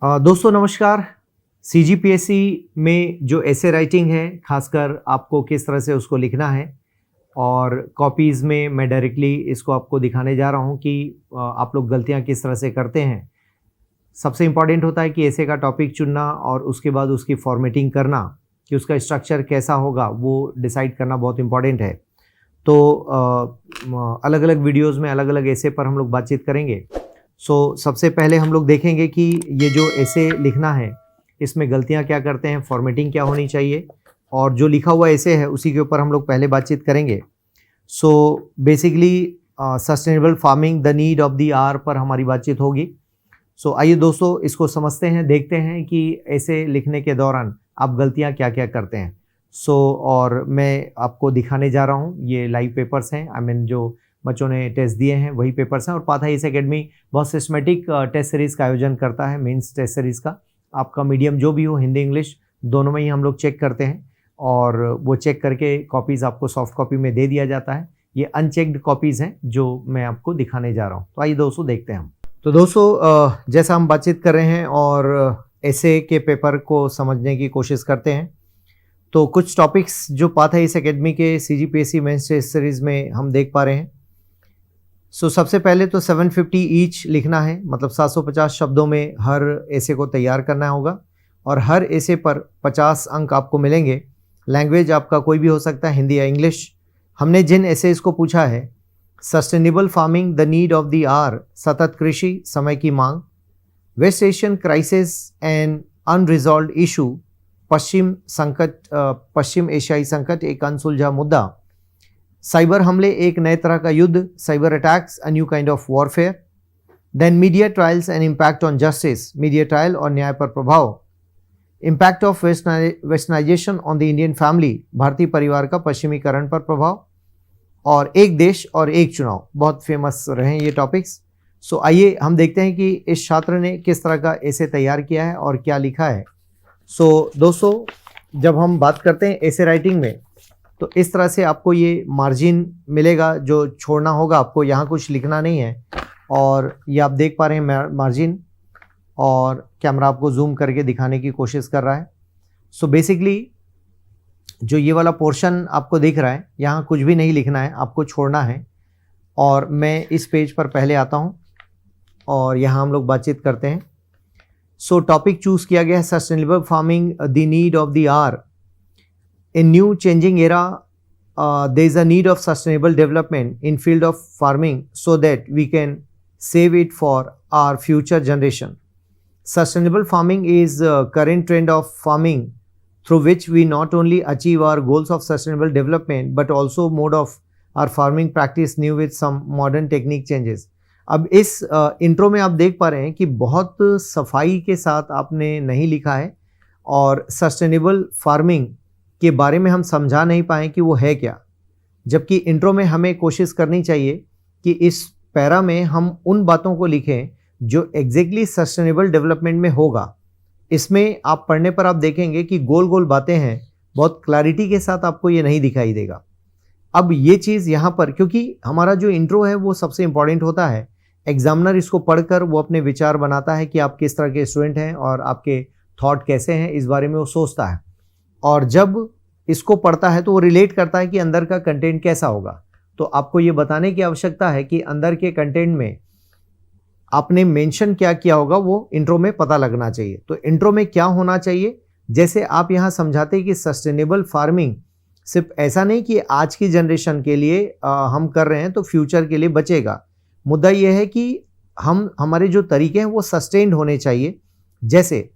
दोस्तों नमस्कार। सीजीपीएससी में जो ऐसे राइटिंग है, खासकर आपको किस तरह से उसको लिखना है और कॉपीज़ में मैं डायरेक्टली इसको आपको दिखाने जा रहा हूँ कि आप लोग गलतियाँ किस तरह से करते हैं। सबसे इम्पॉर्टेंट होता है कि ऐसे का टॉपिक चुनना और उसके बाद उसकी फॉर्मेटिंग करना कि उसका स्ट्रक्चर कैसा होगा वो डिसाइड करना बहुत इम्पॉर्टेंट है। तो अलग अलग वीडियोज़ में अलग अलग ऐसे पर हम लोग बातचीत करेंगे। सबसे पहले हम लोग देखेंगे कि ये जो ऐसे लिखना है इसमें गलतियां क्या करते हैं, फॉर्मेटिंग क्या होनी चाहिए, और जो लिखा हुआ ऐसे है उसी के ऊपर हम लोग पहले बातचीत करेंगे। Basically sustainable farming the need of the hour पर हमारी बातचीत होगी। आइए दोस्तों इसको समझते हैं, देखते हैं कि ऐसे लिखने के दौरान आप गलतियां क्या क्या करते हैं। और मैं आपको दिखाने जा रहा हूँ, ये लाइव पेपर्स हैं, जो बच्चों ने टेस्ट दिए हैं वही पेपर्स हैं। और पाथा इस एकेडमी बहुत सिस्टमेटिक टेस्ट सीरीज़ का आयोजन करता है, मेंस टेस्ट सीरीज़ का। आपका मीडियम जो भी हो, हिंदी इंग्लिश दोनों में ही हम लोग चेक करते हैं और वो चेक करके कॉपीज़ आपको सॉफ्ट कॉपी में दे दिया जाता है। ये अनचेक्ड कॉपीज़ हैं जो मैं आपको दिखाने जा रहा हूँ। तो आइए दोस्तों देखते हैं हम। तो दोस्तों जैसा हम बातचीत कर रहे हैं और ऐसे के पेपर को समझने की कोशिश करते हैं, तो कुछ टॉपिक्स जो पाथा इस एकेडमी के सीजीपीएससी मेंस टेस्ट सीरीज़ में हम देख पा रहे हैं। सबसे पहले तो 750 ईच लिखना है, मतलब 750 शब्दों में हर ऐसे को तैयार करना होगा और हर ऐसे पर 50 अंक आपको मिलेंगे। लैंग्वेज आपका कोई भी हो सकता है, हिंदी या इंग्लिश। हमने जिन ऐसे इसको पूछा है, sustainable farming the need of the hour, सतत कृषि समय की मांग, west Asian crisis and unresolved issue, पश्चिम एशियाई संकट एक अनसुलझा मुद्दा, साइबर हमले एक नए तरह का युद्ध, cyber attacks a new kind of warfare, then media trials and impact on justice, media trial और न्याय पर प्रभाव, impact of westernisation on the Indian family, भारतीय परिवार का पश्चिमीकरण पर प्रभाव, और एक देश और एक चुनाव। बहुत फेमस रहे ये टॉपिक्स। आइए हम देखते हैं कि इस छात्र ने किस तरह का ऐसे तैयार किया है और क्या लिखा है। दोस्तों जब हम बात करते हैं ऐसे राइटिंग में, तो इस तरह से आपको ये मार्जिन मिलेगा जो छोड़ना होगा आपको। यहाँ कुछ लिखना नहीं है और ये आप देख पा रहे हैं मार्जिन, और कैमरा आपको जूम करके दिखाने की कोशिश कर रहा है। बेसिकली जो ये वाला पोर्शन आपको दिख रहा है, यहाँ कुछ भी नहीं लिखना है, आपको छोड़ना है। और मैं इस पेज पर पहले आता हूँ और यहाँ हम लोग बातचीत करते हैं। टॉपिक चूज़ किया गया है sustainable farming the need of the hour. In new changing era, there is a need of sustainable development in field of farming so that we can save it for our future generation. Sustainable farming is a current trend of farming through which we not only achieve our goals of sustainable development but also mode of our farming practice new with some modern technique changes. अब इस intro में आप देख पा रहे हैं कि बहुत सफाई के साथ आपने नहीं लिखा है और सस्टेनेबल फार्मिंग के बारे में हम समझा नहीं पाए कि वो है क्या, जबकि इंट्रो में हमें कोशिश करनी चाहिए कि इस पैरा में हम उन बातों को लिखें जो एग्जैक्टली सस्टेनेबल डेवलपमेंट में होगा। इसमें आप पढ़ने पर आप देखेंगे कि गोल गोल बातें हैं, बहुत क्लैरिटी के साथ आपको ये नहीं दिखाई देगा। अब ये चीज़ यहाँ पर, क्योंकि हमारा जो इंट्रो है वो सबसे इम्पॉर्टेंट होता है, एग्जामिनर इसको पढ़कर वो अपने विचार बनाता है कि आप किस तरह के स्टूडेंट हैं और आपके थॉट कैसे हैं, इस बारे में वो सोचता है। और जब इसको पढ़ता है तो वो रिलेट करता है कि अंदर का कंटेंट कैसा होगा। तो आपको ये बताने की आवश्यकता है कि अंदर के कंटेंट में आपने मेंशन क्या किया होगा, वो इंट्रो में पता लगना चाहिए। तो इंट्रो में क्या होना चाहिए, जैसे आप यहाँ समझाते हैं कि सस्टेनेबल फार्मिंग सिर्फ ऐसा नहीं कि आज की जनरेशन के लिए हम कर रहे हैं तो फ्यूचर के लिए बचेगा। मुद्दा ये है कि हमारे जो तरीके हैं वो सस्टेन्ड होने चाहिए, जैसे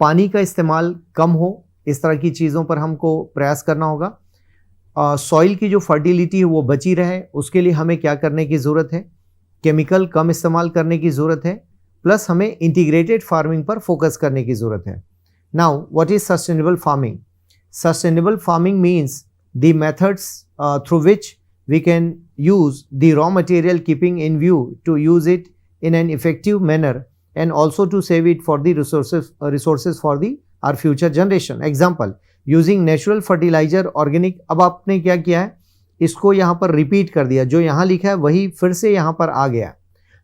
पानी का इस्तेमाल कम हो, इस तरह की चीज़ों पर हमको प्रयास करना होगा। सॉइल की जो फर्टिलिटी है वो बची रहे, उसके लिए हमें क्या करने की ज़रूरत है, केमिकल कम इस्तेमाल करने की ज़रूरत है, प्लस हमें इंटीग्रेटेड फार्मिंग पर फोकस करने की ज़रूरत है। Now what is sustainable farming? Sustainable farming means the methods through which we can use the raw material keeping in view to use it in an effective manner and also to save it for the resources for the our future generation. Example, using natural fertiliser, organic. अब आपने क्या किया है, इसको यहाँ पर repeat कर दिया, जो यहाँ लिखा है वही फिर से यहाँ पर आ गया।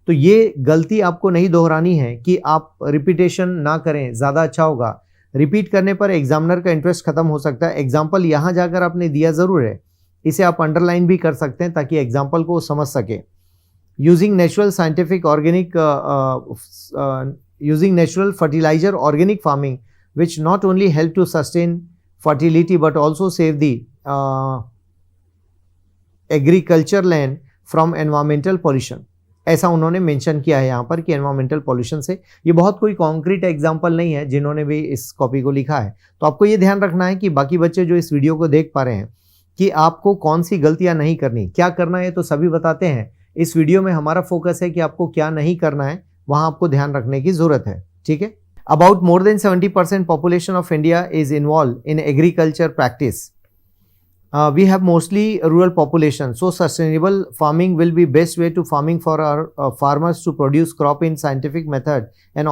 तो ये गलती आपको नहीं दोहरानी है कि आप रिपीटेशन ना करें, ज़्यादा अच्छा होगा। रिपीट करने पर एग्जामिनर का इंटरेस्ट खत्म हो सकता है। एग्जाम्पल यहाँ जाकर आपने दिया ज़रूर है, इसे आप अंडरलाइन भी कर सकते हैं ताकि एग्जाम्पल को समझ सके। Using natural scientific organic using natural fertilizer organic farming which not only help to sustain fertility but also save the agriculture land from environmental pollution। ऐसा उन्होंने मेंशन किया है यहाँ पर कि एनवायरमेंटल पॉल्यूशन से। ये बहुत कोई कॉन्क्रीट एग्जांपल नहीं है जिन्होंने भी इस कॉपी को लिखा है। तो आपको ये ध्यान रखना है कि बाकी बच्चे जो इस वीडियो को देख पा रहे हैं कि आपको कौन सी गलतियां नहीं करनी, क्या करना है तो सभी बताते हैं। इस वीडियो में हमारा फोकस है कि आपको क्या नहीं करना है, वहां आपको ध्यान रखने की जरूरत है। ठीक है। About more than 70% population of India is involve in agriculture practice. We have mostly rural population, so sustainable farming will be best way to farming for our farmers to produce crop in scientific method and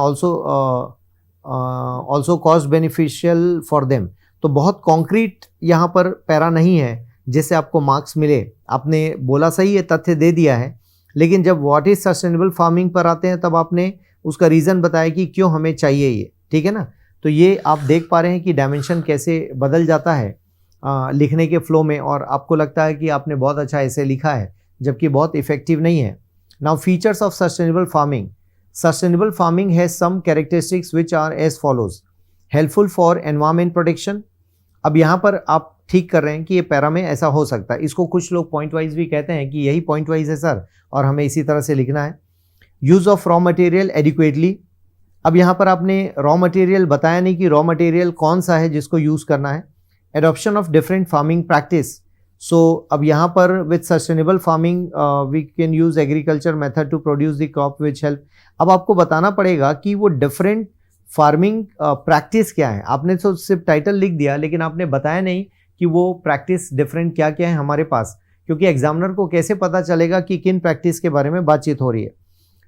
also cost beneficial for them। तो बहुत concrete यहाँ पर para नहीं है जिससे आपको marks मिले। आपने बोला सही है, तथ्य दे दिया है, लेकिन जब व्हाट इज सस्टेनेबल फार्मिंग पर आते हैं तब आपने उसका रीज़न बताया कि क्यों हमें चाहिए ये। ठीक है ना। तो ये आप देख पा रहे हैं कि डायमेंशन कैसे बदल जाता है लिखने के फ्लो में, और आपको लगता है कि आपने बहुत अच्छा ऐसे लिखा है जबकि बहुत इफेक्टिव नहीं है। Now features of sustainable farming. Sustainable farming has some characteristics which are as follows. Helpful for environment protection. अब यहाँ पर आप ठीक कर रहे हैं कि ये पैरा में ऐसा हो सकता है। इसको कुछ लोग पॉइंट वाइज भी कहते हैं कि यही पॉइंट वाइज है सर और हमें इसी तरह से लिखना है। Use of raw material adequately. अब यहाँ पर आपने रॉ मटेरियल बताया नहीं कि रॉ मटेरियल कौन सा है जिसको यूज़ करना है। Adoption of different farming practice. So अब यहाँ पर with sustainable farming we can use agriculture method to produce the crop which help. अब आपको बताना पड़ेगा कि वो डिफरेंट फार्मिंग प्रैक्टिस क्या है। आपने तो सिर्फ टाइटल लिख दिया लेकिन आपने बताया नहीं कि वो प्रैक्टिस डिफरेंट क्या क्या है हमारे पास, क्योंकि एग्जामिनर को कैसे पता चलेगा कि किन प्रैक्टिस के बारे में बातचीत हो रही है।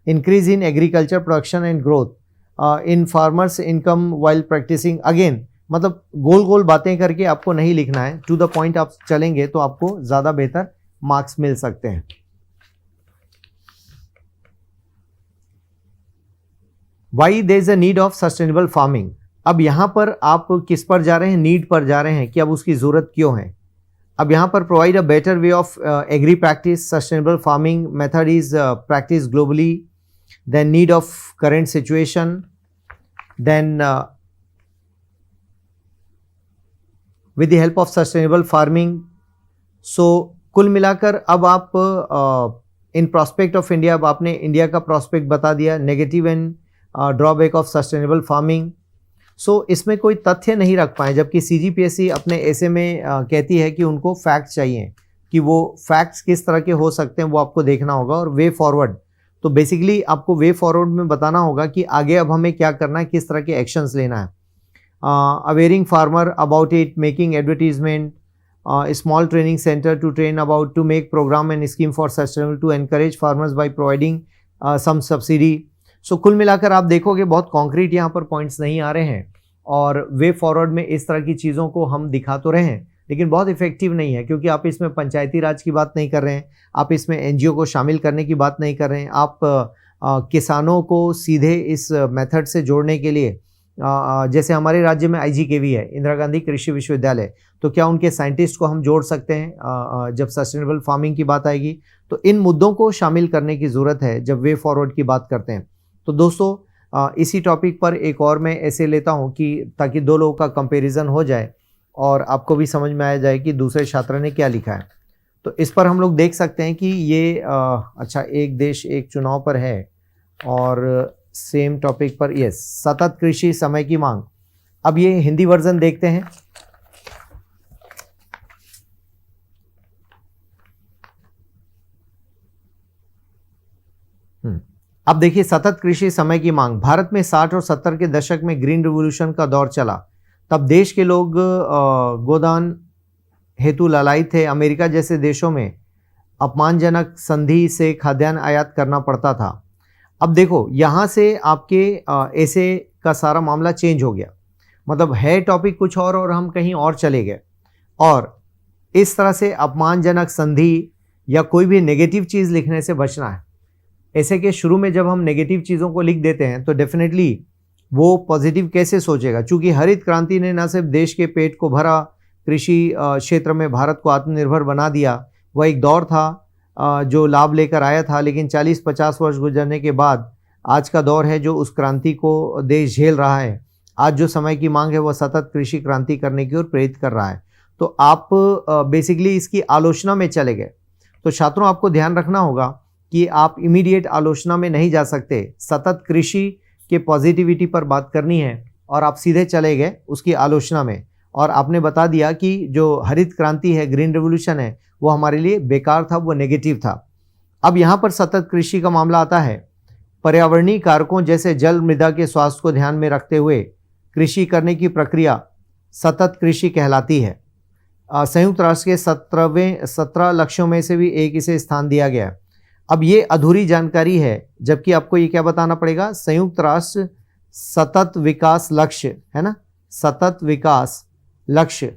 Increase in agriculture production and growth in farmers income while practising. Again मतलब गोल गोल बातें करके आपको नहीं लिखना है, टू द पॉइंट आप चलेंगे तो आपको ज़्यादा बेहतर मार्क्स मिल सकते हैं। Why there is a need of sustainable farming. अब यहाँ पर आप किस पर जा रहे हैं, नीड पर जा रहे हैं कि अब उसकी ज़रूरत क्यों है। अब यहाँ पर provide a better way of agri practice. Sustainable farming method is practice globally, then need of current situation, then with the help of sustainable farming. So कुल मिलाकर अब आप इन प्रोस्पेक्ट ऑफ इंडिया, अब आपने इंडिया का प्रोस्पेक्ट बता दिया, negative and drawback of sustainable farming. So इसमें कोई तथ्य नहीं रख पाए, जबकि CGPSC अपने ऐसे में कहती है कि उनको फैक्ट्स चाहिए, कि वो फैक्ट्स किस तरह के हो सकते हैं वो आपको देखना होगा, और वे फॉरवर्ड। तो बेसिकली आपको वे फॉरवर्ड में बताना होगा कि आगे अब हमें क्या करना है, किस तरह के एक्शंस लेना है। Awaring farmer about it, making advertisement, small training centre to train about, to make programme and scheme for sustainable, to encourage farmers by providing some subsidy. So कुल मिलाकर आप देखोगे बहुत कॉन्क्रीट यहाँ पर पॉइंट्स नहीं आ रहे हैं, और वे फॉरवर्ड में इस तरह की चीज़ों को हम दिखा तो रहे हैं लेकिन बहुत इफेक्टिव नहीं है, क्योंकि आप इसमें पंचायती राज की बात नहीं कर रहे हैं, आप इसमें NGO को शामिल करने की बात नहीं कर रहे हैं, आप किसानों को सीधे इस मेथड से जोड़ने के लिए जैसे हमारे राज्य में IGKV है, इंदिरा गांधी कृषि विश्वविद्यालय, तो क्या उनके साइंटिस्ट को हम जोड़ सकते हैं जब सस्टेनेबल फार्मिंग की बात आएगी। तो इन मुद्दों को शामिल करने की ज़रूरत है जब वे फॉरवर्ड की बात करते हैं। तो दोस्तों इसी टॉपिक पर एक और मैं ऐसे लेता हूं कि ताकि दो लोगों का कंपैरिजन हो जाए और आपको भी समझ में आ जाए कि दूसरे छात्र ने क्या लिखा है। तो इस पर हम लोग देख सकते हैं कि ये अच्छा एक देश एक चुनाव पर है, और सेम टॉपिक पर यस सतत कृषि समय की मांग। अब ये हिंदी वर्जन देखते हैं। अब देखिए सतत कृषि समय की मांग। भारत में 60 और 70 के दशक में ग्रीन रिवॉल्यूशन का दौर चला। तब देश के लोग गोदान हेतु लालायित थे। अमेरिका जैसे देशों में अपमानजनक संधि से खाद्यान्न आयात करना पड़ता था। अब देखो यहाँ से आपके ऐसे का सारा मामला चेंज हो गया, मतलब है टॉपिक कुछ और हम कहीं और चले गए। और इस तरह से अपमानजनक संधि या कोई भी नेगेटिव चीज़ लिखने से बचना है। ऐसे के शुरू में जब हम नेगेटिव चीज़ों को लिख देते हैं तो डेफिनेटली वो पॉजिटिव कैसे सोचेगा, क्योंकि हरित क्रांति ने न सिर्फ देश के पेट को भरा, कृषि क्षेत्र में भारत को आत्मनिर्भर बना दिया, वह एक दौर था जो लाभ लेकर आया था, लेकिन 40-50 वर्ष गुजरने के बाद आज का दौर है जो उस क्रांति को देश झेल रहा है। आज जो समय की मांग है वह सतत कृषि क्रांति करने की ओर प्रेरित कर रहा है। तो आप बेसिकली इसकी आलोचना में चले गए। तो छात्रों, आपको ध्यान रखना होगा कि आप इमीडिएट आलोचना में नहीं जा सकते। सतत कृषि के पॉजिटिविटी पर बात करनी है और आप सीधे चले गए उसकी आलोचना में, और आपने बता दिया कि जो हरित क्रांति है, ग्रीन रेवोल्यूशन है, वो हमारे लिए बेकार था, वो नेगेटिव था। अब यहाँ पर सतत कृषि का मामला आता है। पर्यावरणीय कारकों जैसे जल मृदा के स्वास्थ्य को ध्यान में रखते हुए कृषि करने की प्रक्रिया सतत कृषि कहलाती है। संयुक्त राष्ट्र के 17 लक्ष्यों में से भी एक इसे स्थान दिया गया। अब ये अधूरी जानकारी है, जबकि आपको ये क्या बताना पड़ेगा, संयुक्त राष्ट्र सतत विकास लक्ष्य है ना, सतत विकास लक्ष्य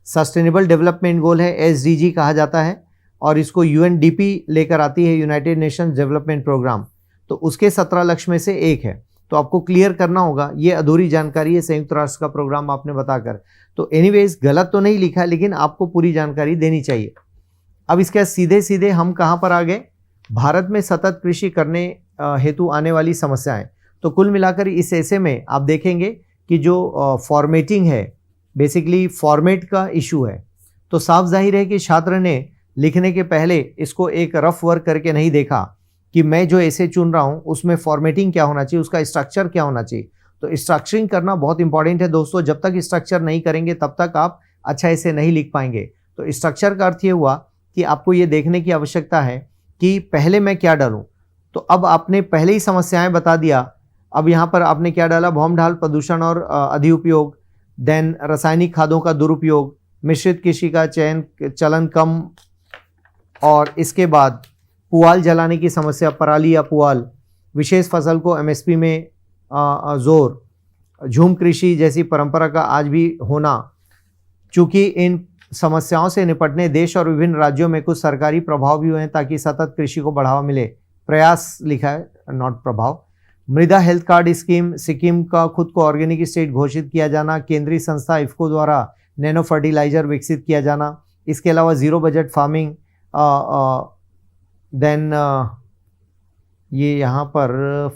सस्टेनेबल डेवलपमेंट गोल है, एसडीजी कहा जाता है, और इसको यूएनडीपी लेकर आती है, यूनाइटेड नेशंस डेवलपमेंट प्रोग्राम। तो उसके 17 लक्ष्य में से एक है। तो आपको क्लियर करना होगा, ये अधूरी जानकारी है संयुक्त राष्ट्र का प्रोग्राम आपने बताकर। तो एनीवेज गलत तो नहीं लिखा, लेकिन आपको पूरी जानकारी देनी चाहिए। अब इसके सीधे सीधे हम कहाँ पर आ गए, भारत में सतत कृषि करने हेतु आने वाली समस्याएं। तो कुल मिलाकर इस ऐसे में आप देखेंगे कि जो फॉर्मेटिंग है, बेसिकली फॉर्मेट का इशू है। तो साफ जाहिर है कि छात्र ने लिखने के पहले इसको एक रफ वर्क करके नहीं देखा कि मैं जो ऐसे चुन रहा हूँ उसमें फॉर्मेटिंग क्या होना चाहिए, उसका स्ट्रक्चर क्या होना चाहिए। तो स्ट्रक्चरिंग करना बहुत इंपॉर्टेंट है दोस्तों। जब तक स्ट्रक्चर नहीं करेंगे तब तक आप अच्छा ऐसे नहीं लिख पाएंगे। तो स्ट्रक्चर का अर्थ ये हुआ कि आपको ये देखने की आवश्यकता है कि पहले मैं क्या डालूं। तो अब आपने पहले ही समस्याएं बता दिया। अब यहाँ पर आपने क्या डाला, भौम ढाल, प्रदूषण और अधिउपयोग, देन रासायनिक खादों का दुरुपयोग, मिश्रित कृषि का चलन कम, और इसके बाद पुआल जलाने की समस्या, पराली या पुआल, विशेष फसल को एमएसपी में जोर, झूम कृषि जैसी परंपरा का आज भी होना। चूंकि इन समस्याओं से निपटने देश और विभिन्न राज्यों में कुछ सरकारी प्रभाव भी हुए हैं ताकि सतत कृषि को बढ़ावा मिले। प्रयास लिखा है, नॉट प्रभाव। मृदा हेल्थ कार्ड स्कीम, सिक्किम का खुद को ऑर्गेनिक स्टेट घोषित किया जाना, केंद्रीय संस्था इफ्को द्वारा नैनो फर्टिलाइजर विकसित किया जाना। इसके अलावा जीरो बजट फार्मिंग, देन ये यहाँ पर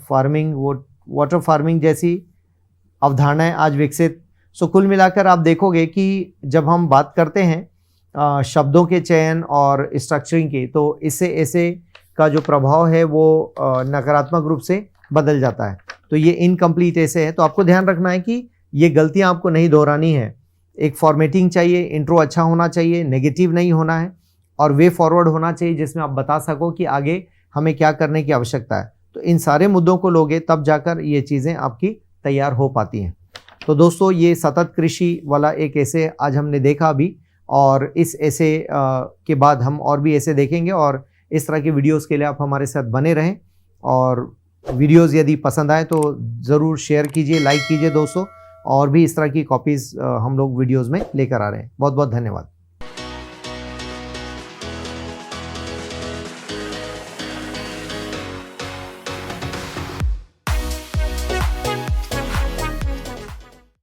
फार्मिंग, वाटर फार्मिंग जैसी अवधारणाएं आज विकसित। सो कुल मिलाकर आप देखोगे कि जब हम बात करते हैं शब्दों के चयन और स्ट्रक्चरिंग की, तो इससे ऐसे का जो प्रभाव है वो नकारात्मक रूप से बदल जाता है। तो ये इनकम्प्लीट ऐसे है। तो आपको ध्यान रखना है कि ये गलतियां आपको नहीं दोहरानी है। एक फॉर्मेटिंग चाहिए, इंट्रो अच्छा होना चाहिए, नेगेटिव नहीं होना है, और वे फॉरवर्ड होना चाहिए जिसमें आप बता सको कि आगे हमें क्या करने की आवश्यकता है। तो इन सारे मुद्दों को लोगे तब जाकर ये चीज़ें आपकी तैयार हो पाती हैं। तो दोस्तों, ये सतत कृषि वाला एक ऐसे आज हमने देखा अभी, और इस ऐसे के बाद हम और भी ऐसे देखेंगे। और इस तरह के वीडियोस के लिए आप हमारे साथ बने रहें, और वीडियोस यदि पसंद आए तो ज़रूर शेयर कीजिए, लाइक कीजिए दोस्तों। और भी इस तरह की कॉपीज़ हम लोग वीडियोस में लेकर आ रहे हैं। बहुत बहुत धन्यवाद।